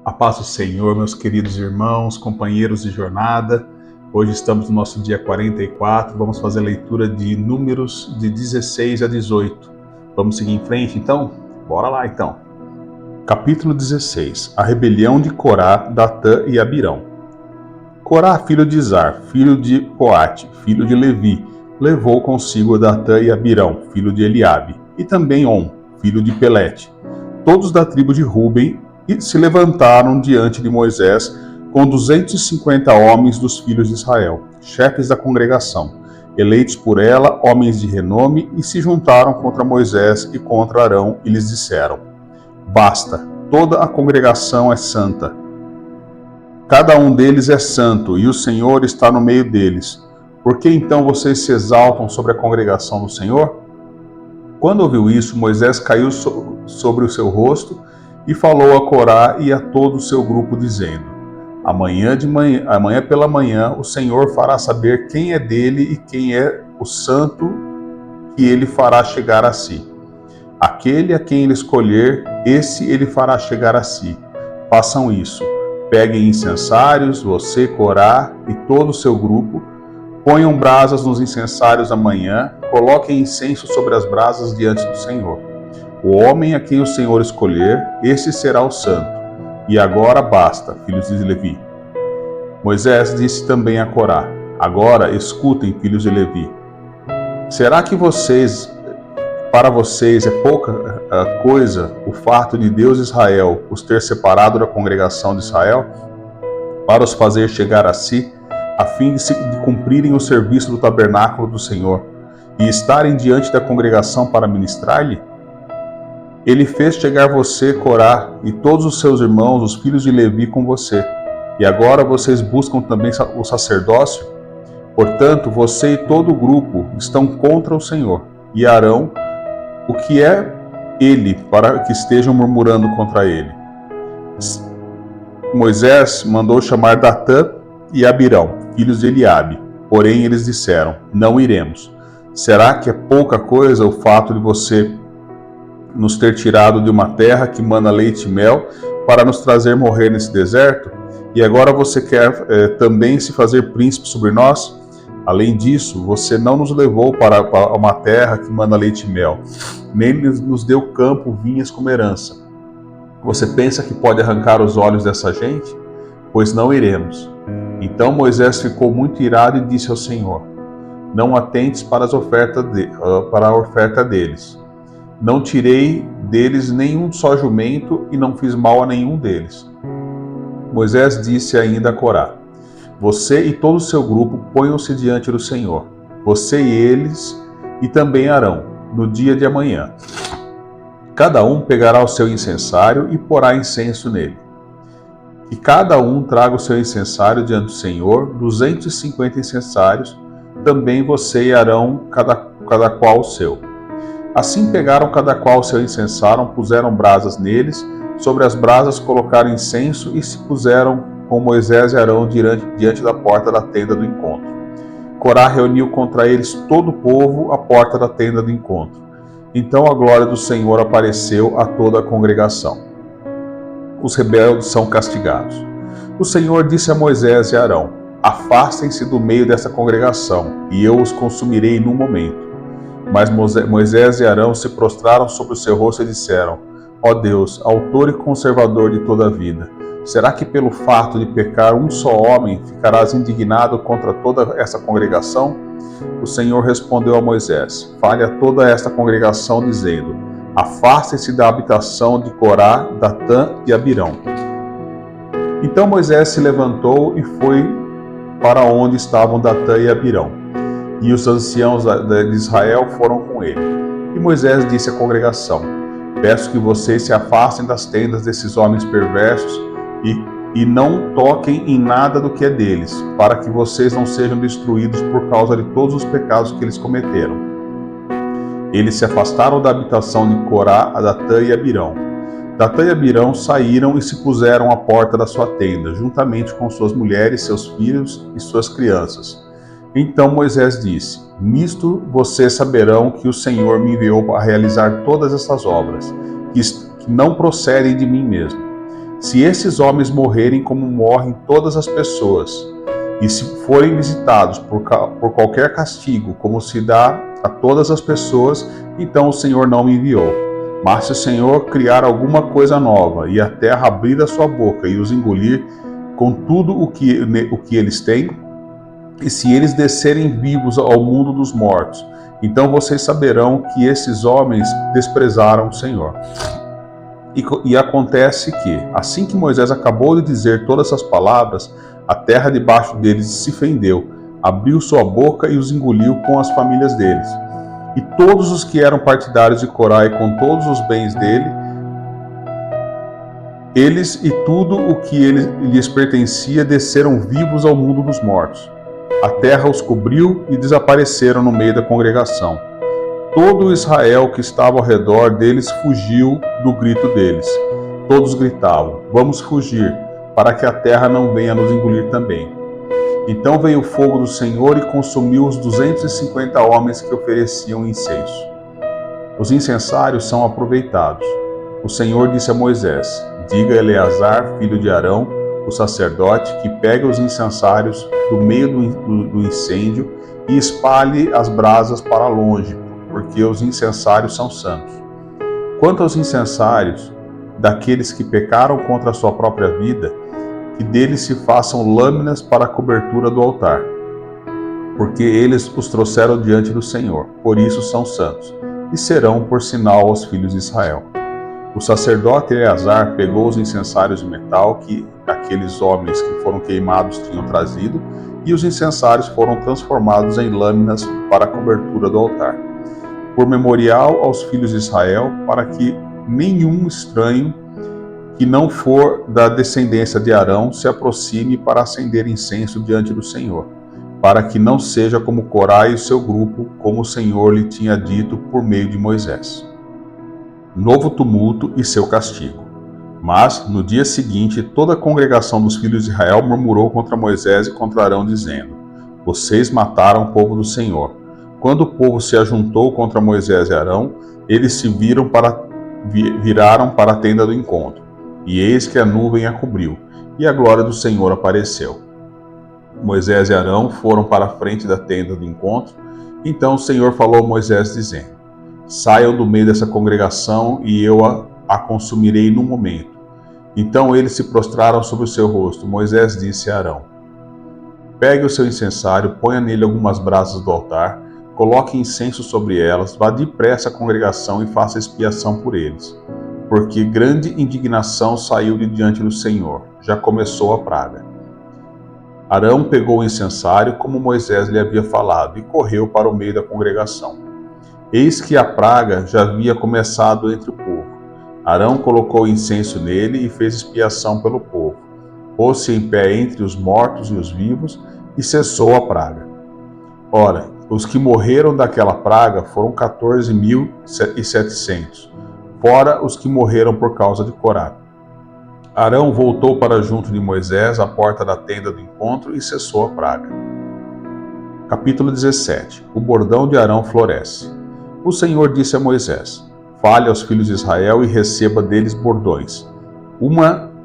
A paz do Senhor, meus queridos irmãos, companheiros de jornada. Hoje estamos no nosso dia 44, vamos fazer a leitura de Números de 16 a 18. Vamos seguir em frente então? Bora lá então. Capítulo 16. A rebelião de Corá, Datã e Abirão. Corá, filho de Izar, filho de Coate, filho de Levi, levou consigo Datã e Abirão, filho de Eliabe, e também On, filho de Pelete, todos da tribo de Ruben, e se levantaram diante de Moisés com 250 homens dos filhos de Israel, chefes da congregação, eleitos por ela, homens de renome, e se juntaram contra Moisés e contra Arão, e lhes disseram: Basta, toda a congregação é santa. Cada um deles é santo, e o Senhor está no meio deles. Por que então vocês se exaltam sobre a congregação do Senhor? Quando ouviu isso, Moisés caiu sobre o seu rosto e falou a Corá e a todo o seu grupo, dizendo: Amanhã pela manhã o Senhor fará saber quem é dele e quem é o santo que ele fará chegar a si. Aquele a quem ele escolher, esse ele fará chegar a si. Façam isso. Peguem incensários, você, Corá, e todo o seu grupo. Ponham brasas nos incensários amanhã, coloquem incenso sobre as brasas diante do Senhor. O homem a quem o Senhor escolher, esse será o santo. E agora basta, filhos de Levi. Moisés disse também a Corá: Agora escutem, filhos de Levi. Será que para vocês é pouca coisa o fato de Deus Israel os ter separado da congregação de Israel, para os fazer chegar a si, a fim de cumprirem o serviço do tabernáculo do Senhor, e estarem diante da congregação para ministrar-lhe? Ele fez chegar você, Corá, e todos os seus irmãos, os filhos de Levi, com você. E agora vocês buscam também o sacerdócio? Portanto, você e todo o grupo estão contra o Senhor. E Arão, o que é ele, para que estejam murmurando contra ele? Moisés mandou chamar Datã e Abirão, filhos de Eliabe. Porém, eles disseram: Não iremos. Será que é pouca coisa o fato de você nos ter tirado de uma terra que mana leite e mel para nos trazer morrer nesse deserto? E agora você quer também se fazer príncipe sobre nós? Além disso, você não nos levou para uma terra que mana leite e mel, nem nos deu campo, vinhas como herança. Você pensa que pode arrancar os olhos dessa gente? Pois não iremos. Então Moisés ficou muito irado e disse ao Senhor: Não atentes para a oferta deles. Não tirei deles nenhum só jumento e não fiz mal a nenhum deles. Moisés disse ainda a Corá: Você e todo o seu grupo ponham-se diante do Senhor, você e eles, e também Arão, no dia de amanhã. Cada um pegará o seu incensário e porá incenso nele. Que cada um traga o seu incensário diante do Senhor, 250 incensários, também você e Arão, cada qual o seu. Assim pegaram cada qual o seu incensário, puseram brasas neles, sobre as brasas colocaram incenso e se puseram com Moisés e Arão diante da porta da tenda do encontro. Corá reuniu contra eles todo o povo à porta da tenda do encontro. Então a glória do Senhor apareceu a toda a congregação. Os rebeldes são castigados. O Senhor disse a Moisés e Arão: Afastem-se do meio dessa congregação, e eu os consumirei num momento. Mas Moisés e Arão se prostraram sobre o seu rosto e disseram: Ó Deus, autor e conservador de toda a vida, será que pelo fato de pecar um só homem ficarás indignado contra toda essa congregação? O Senhor respondeu a Moisés: Fale a toda esta congregação, dizendo: Afastem-se da habitação de Corá, Datã e Abirão. Então Moisés se levantou e foi para onde estavam Datã e Abirão. E os anciãos de Israel foram com ele. E Moisés disse à congregação: Peço que vocês se afastem das tendas desses homens perversos e não toquem em nada do que é deles, para que vocês não sejam destruídos por causa de todos os pecados que eles cometeram. Eles se afastaram da habitação de Corá, Datã e Abirão. Datã e Abirão saíram e se puseram à porta da sua tenda, juntamente com suas mulheres, seus filhos e suas crianças. Então Moisés disse: Nisto vocês saberão que o Senhor me enviou para realizar todas essas obras, que não procedem de mim mesmo. Se esses homens morrerem como morrem todas as pessoas, e se forem visitados por qualquer castigo, como se dá a todas as pessoas, então o Senhor não me enviou. Mas se o Senhor criar alguma coisa nova, e a terra abrir a sua boca e os engolir com tudo o que eles têm, e se eles descerem vivos ao mundo dos mortos, então vocês saberão que esses homens desprezaram o Senhor. E acontece que, assim que Moisés acabou de dizer todas essas palavras, a terra debaixo deles se fendeu, abriu sua boca e os engoliu com as famílias deles. E todos os que eram partidários de Corá e com todos os bens dele, eles e tudo o que lhes pertencia desceram vivos ao mundo dos mortos. A terra os cobriu e desapareceram no meio da congregação. Todo Israel que estava ao redor deles fugiu do grito deles. Todos gritavam: vamos fugir, para que a terra não venha nos engolir também. Então veio o fogo do Senhor e consumiu os 250 homens que ofereciam incenso. Os incensários são aproveitados. O Senhor disse a Moisés: diga a Eleazar, filho de Arão, o sacerdote, que pegue os incensários do meio do incêndio e espalhe as brasas para longe, porque os incensários são santos. Quanto aos incensários daqueles que pecaram contra a sua própria vida, que deles se façam lâminas para a cobertura do altar, porque eles os trouxeram diante do Senhor, por isso são santos, e serão por sinal aos filhos de Israel. O sacerdote Eleazar pegou os incensários de metal que aqueles homens que foram queimados tinham trazido, e os incensários foram transformados em lâminas para a cobertura do altar, por memorial aos filhos de Israel, para que nenhum estranho que não for da descendência de Arão se aproxime para acender incenso diante do Senhor, para que não seja como Corá e o seu grupo, como o Senhor lhe tinha dito por meio de Moisés. Novo tumulto e seu castigo. Mas, no dia seguinte, toda a congregação dos filhos de Israel murmurou contra Moisés e contra Arão, dizendo: vocês mataram o povo do Senhor. Quando o povo se ajuntou contra Moisés e Arão, eles se viraram para a tenda do encontro. E eis que a nuvem a cobriu, e a glória do Senhor apareceu. Moisés e Arão foram para a frente da tenda do encontro. Então o Senhor falou a Moisés, dizendo: saiam do meio dessa congregação, e eu a consumirei num momento. Então eles se prostraram sobre o seu rosto. Moisés disse a Arão: pegue o seu incensário, ponha nele algumas brasas do altar, coloque incenso sobre elas, vá depressa à congregação e faça expiação por eles. Porque grande indignação saiu de diante do Senhor, já começou a praga. Arão pegou o incensário, como Moisés lhe havia falado, e correu para o meio da congregação. Eis que a praga já havia começado entre o povo. Arão colocou incenso nele e fez expiação pelo povo. Pôs-se em pé entre os mortos e os vivos, e cessou a praga. Ora, os que morreram daquela praga foram 14.700, fora os que morreram por causa de Corá. Arão voltou para junto de Moisés à porta da tenda do encontro e cessou a praga. Capítulo 17. O bordão de Arão floresce. O Senhor disse a Moisés: fale aos filhos de Israel e receba deles bordões,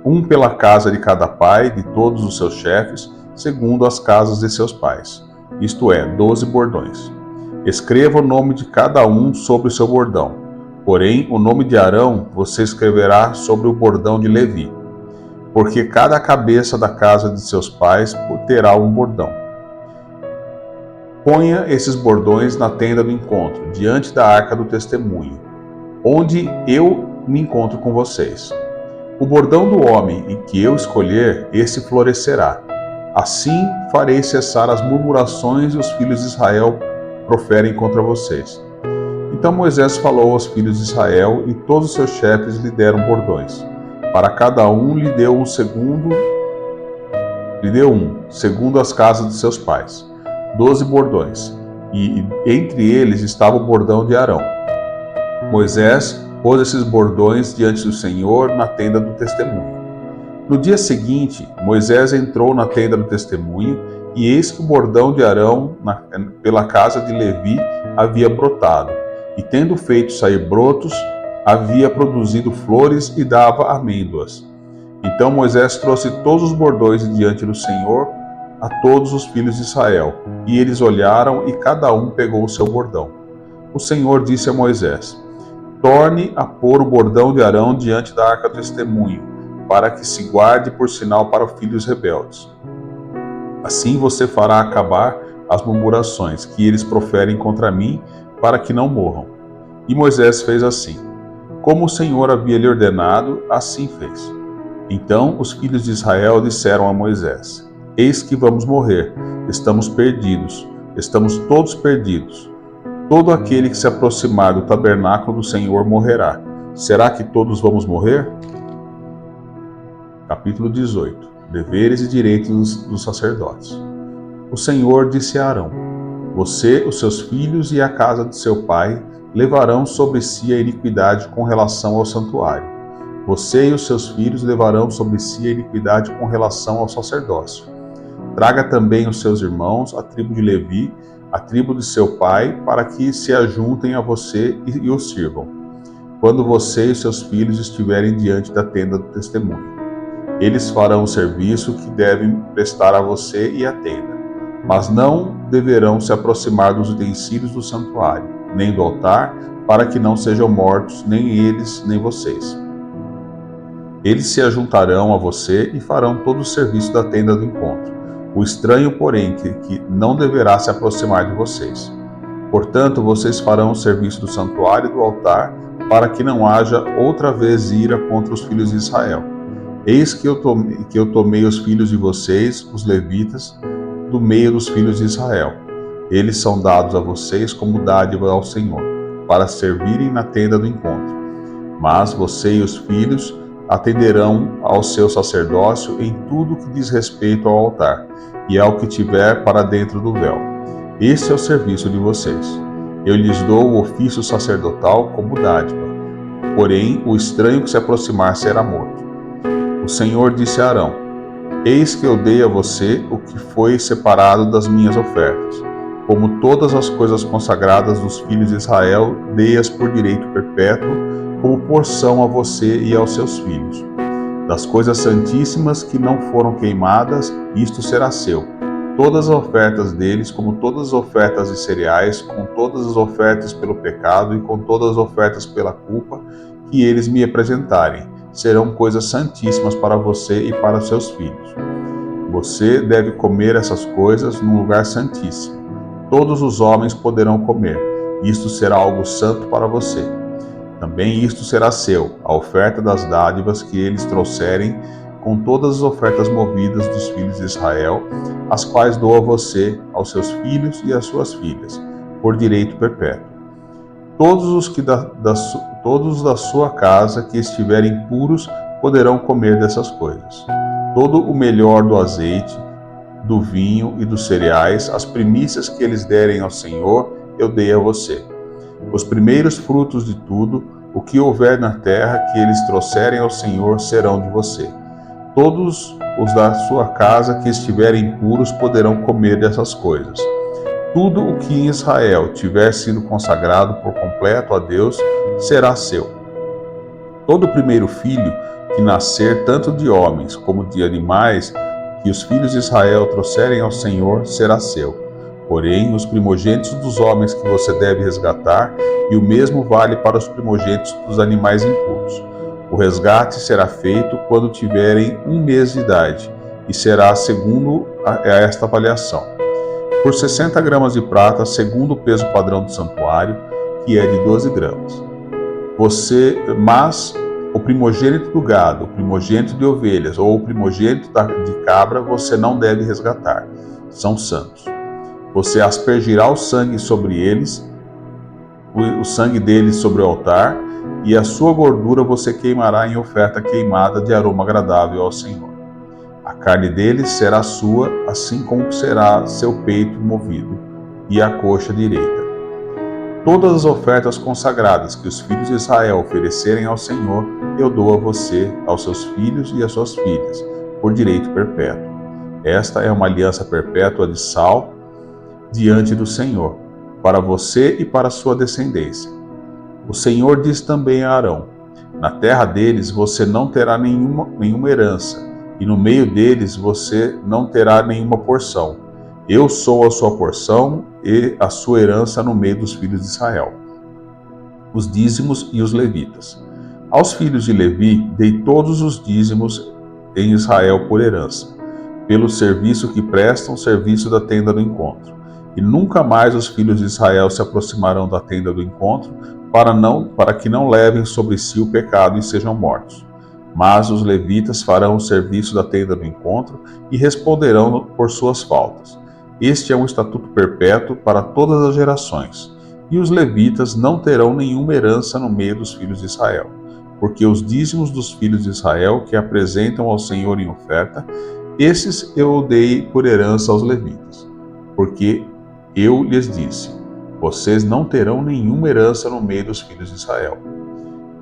um pela casa de cada pai de todos os seus chefes, segundo as casas de seus pais, isto é, 12 bordões. Escreva o nome de cada um sobre o seu bordão. Porém, o nome de Arão você escreverá sobre o bordão de Levi, porque cada cabeça da casa de seus pais terá um bordão. Ponha esses bordões na tenda do encontro, diante da arca do testemunho, onde eu me encontro com vocês. O bordão do homem em que eu escolher, esse florescerá. Assim farei cessar as murmurações que os filhos de Israel proferem contra vocês. Então Moisés falou aos filhos de Israel, e todos os seus chefes lhe deram bordões. Para cada um lhe deu um, segundo as casas de seus pais, 12 bordões, e entre eles estava o bordão de Arão. Moisés pôs esses bordões diante do Senhor na tenda do testemunho. No dia seguinte, Moisés entrou na tenda do testemunho, e eis que o bordão de Arão pela casa de Levi havia brotado, e tendo feito sair brotos, havia produzido flores e dava amêndoas. Então Moisés trouxe todos os bordões diante do Senhor a todos os filhos de Israel, e eles olharam e cada um pegou o seu bordão. O Senhor disse a Moisés: torne a pôr o bordão de Arão diante da arca do testemunho, para que se guarde por sinal para os filhos rebeldes. Assim você fará acabar as murmurações que eles proferem contra mim, para que não morram. E Moisés fez assim. Como o Senhor havia lhe ordenado, assim fez. Então os filhos de Israel disseram a Moisés: eis que vamos morrer, estamos perdidos, estamos todos perdidos. Todo aquele que se aproximar do tabernáculo do Senhor morrerá. Será que todos vamos morrer? Capítulo 18. Deveres e direitos dos sacerdotes. O Senhor disse a Arão: você, os seus filhos e a casa de seu pai levarão sobre si a iniquidade com relação ao santuário. Você e os seus filhos levarão sobre si a iniquidade com relação ao sacerdócio. Traga também os seus irmãos, a tribo de Levi, a tribo de seu pai, para que se ajuntem a você e o sirvam, quando você e seus filhos estiverem diante da tenda do testemunho. Eles farão o serviço que devem prestar a você e à tenda, mas não deverão se aproximar dos utensílios do santuário, nem do altar, para que não sejam mortos nem eles nem vocês. Eles se ajuntarão a você e farão todo o serviço da tenda do encontro. O estranho, porém, que não deverá se aproximar de vocês. Portanto, vocês farão o serviço do santuário e do altar, para que não haja outra vez ira contra os filhos de Israel. Eis que eu tomei os filhos de vocês, os levitas, do meio dos filhos de Israel. Eles são dados a vocês como dádiva ao Senhor, para servirem na tenda do encontro. Mas você e os filhos atenderão ao seu sacerdócio em tudo que diz respeito ao altar, e ao que tiver para dentro do véu. Este é o serviço de vocês. Eu lhes dou o ofício sacerdotal como dádiva. Porém, o estranho que se aproximar será morto. O Senhor disse a Arão: eis que eu dei a você o que foi separado das minhas ofertas. Como todas as coisas consagradas dos filhos de Israel, dei-as por direito perpétuo, como porção a você e aos seus filhos. Das coisas santíssimas que não foram queimadas, isto será seu. Todas as ofertas deles, como todas as ofertas de cereais, com todas as ofertas pelo pecado e com todas as ofertas pela culpa, que eles me apresentarem, serão coisas santíssimas para você e para seus filhos. Você deve comer essas coisas num lugar santíssimo. Todos os homens poderão comer. Isto será algo santo para você. Também isto será seu, a oferta das dádivas que eles trouxerem, com todas as ofertas movidas dos filhos de Israel, as quais dou a você, aos seus filhos e às suas filhas, por direito perpétuo. Todos da sua casa que estiverem puros poderão comer dessas coisas. Todo o melhor do azeite, do vinho e dos cereais, as primícias que eles derem ao Senhor, eu dei a você. Os primeiros frutos de tudo, o que houver na terra que eles trouxerem ao Senhor, serão de você. Todos os da sua casa que estiverem puros poderão comer dessas coisas. Tudo o que em Israel tiver sido consagrado por completo a Deus será seu. Todo primeiro filho que nascer, tanto de homens como de animais, que os filhos de Israel trouxerem ao Senhor, será seu. Porém, os primogênitos dos homens que você deve resgatar, e o mesmo vale para os primogênitos dos animais impuros. O resgate será feito quando tiverem 1 mês de idade, e será segundo esta avaliação. Por 60 gramas de prata, segundo o peso padrão do santuário, que é de 12 gramas. Mas o primogênito do gado, o primogênito de ovelhas ou o primogênito de cabra, você não deve resgatar. São santos. Você aspergirá o sangue sobre eles, o sangue deles sobre o altar, e a sua gordura você queimará em oferta queimada de aroma agradável ao Senhor. A carne deles será sua, assim como será seu peito movido e a coxa direita. Todas as ofertas consagradas que os filhos de Israel oferecerem ao Senhor, eu dou a você, aos seus filhos e às suas filhas, por direito perpétuo. Esta é uma aliança perpétua de sal diante do Senhor, para você e para a sua descendência. O Senhor diz também a Arão: Na terra deles você não terá nenhuma herança, e no meio deles você não terá nenhuma porção. Eu sou a sua porção e a sua herança no meio dos filhos de Israel. Os dízimos e os levitas. Aos filhos de Levi dei todos os dízimos em Israel por herança, pelo serviço que prestam, serviço da tenda do encontro. E nunca mais os filhos de Israel se aproximarão da tenda do encontro, para que não levem sobre si o pecado e sejam mortos. Mas os levitas farão o serviço da tenda do encontro e responderão por suas faltas. Este é um estatuto perpétuo para todas as gerações. E os levitas não terão nenhuma herança no meio dos filhos de Israel, porque os dízimos dos filhos de Israel que apresentam ao Senhor em oferta, esses eu dei por herança aos levitas, porque eu lhes disse: vocês não terão nenhuma herança no meio dos filhos de Israel.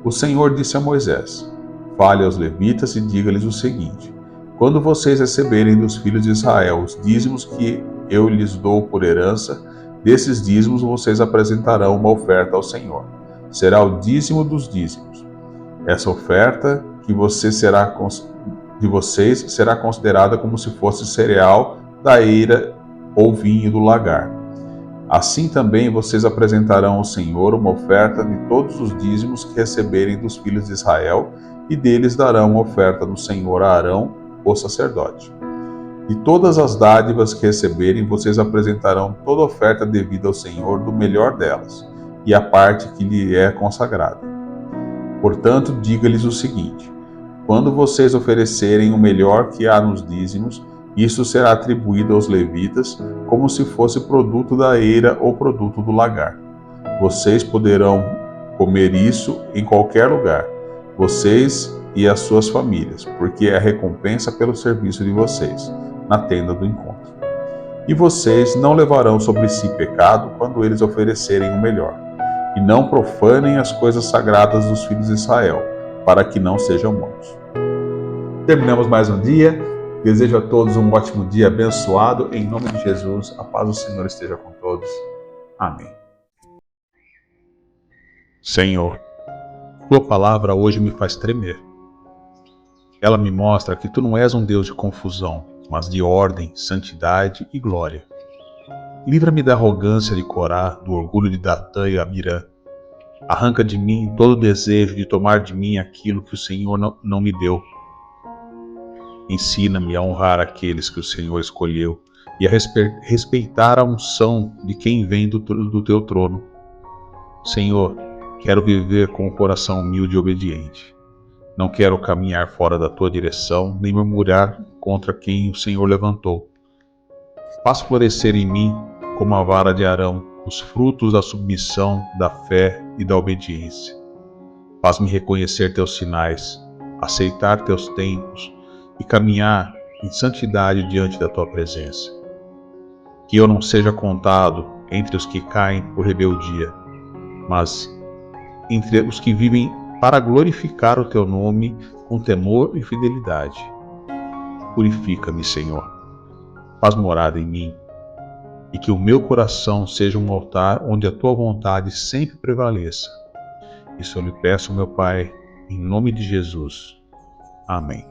O Senhor disse a Moisés: fale aos levitas e diga-lhes o seguinte: quando vocês receberem dos filhos de Israel os dízimos que eu lhes dou por herança, desses dízimos vocês apresentarão uma oferta ao Senhor. Será o dízimo dos dízimos. Essa oferta de vocês será considerada como se fosse cereal da eira ou vinho do lagar. Assim também vocês apresentarão ao Senhor uma oferta de todos os dízimos que receberem dos filhos de Israel, e deles darão uma oferta do Senhor a Arão, o sacerdote. De todas as dádivas que receberem, vocês apresentarão toda oferta devida ao Senhor do melhor delas, e a parte que lhe é consagrada. Portanto, diga-lhes o seguinte: quando vocês oferecerem o melhor que há nos dízimos, isso será atribuído aos levitas como se fosse produto da eira ou produto do lagar. Vocês poderão comer isso em qualquer lugar, vocês e as suas famílias, porque é a recompensa pelo serviço de vocês na tenda do encontro. E vocês não levarão sobre si pecado quando eles oferecerem o melhor, e não profanem as coisas sagradas dos filhos de Israel, para que não sejam mortos. Terminamos mais um dia. Desejo a todos um ótimo dia abençoado. Em nome de Jesus, a paz do Senhor esteja com todos. Amém. Senhor, tua palavra hoje me faz tremer. Ela me mostra que tu não és um Deus de confusão, mas de ordem, santidade e glória. Livra-me da arrogância de Corá, do orgulho de Datã e Abirã. Arranca de mim todo o desejo de tomar de mim aquilo que o Senhor não me deu. Ensina-me a honrar aqueles que o Senhor escolheu e a respeitar a unção de quem vem do teu trono. Senhor, quero viver com o coração humilde e obediente. Não quero caminhar fora da tua direção, nem murmurar contra quem o Senhor levantou. Faz florescer em mim, como a vara de Arão, os frutos da submissão, da fé e da obediência. Faz-me reconhecer teus sinais, aceitar teus tempos e caminhar em santidade diante da tua presença. Que eu não seja contado entre os que caem por rebeldia, mas entre os que vivem para glorificar o teu nome com temor e fidelidade. Purifica-me, Senhor. Faz morada em mim, e que o meu coração seja um altar onde a tua vontade sempre prevaleça. Isso eu lhe peço, meu Pai, em nome de Jesus. Amém.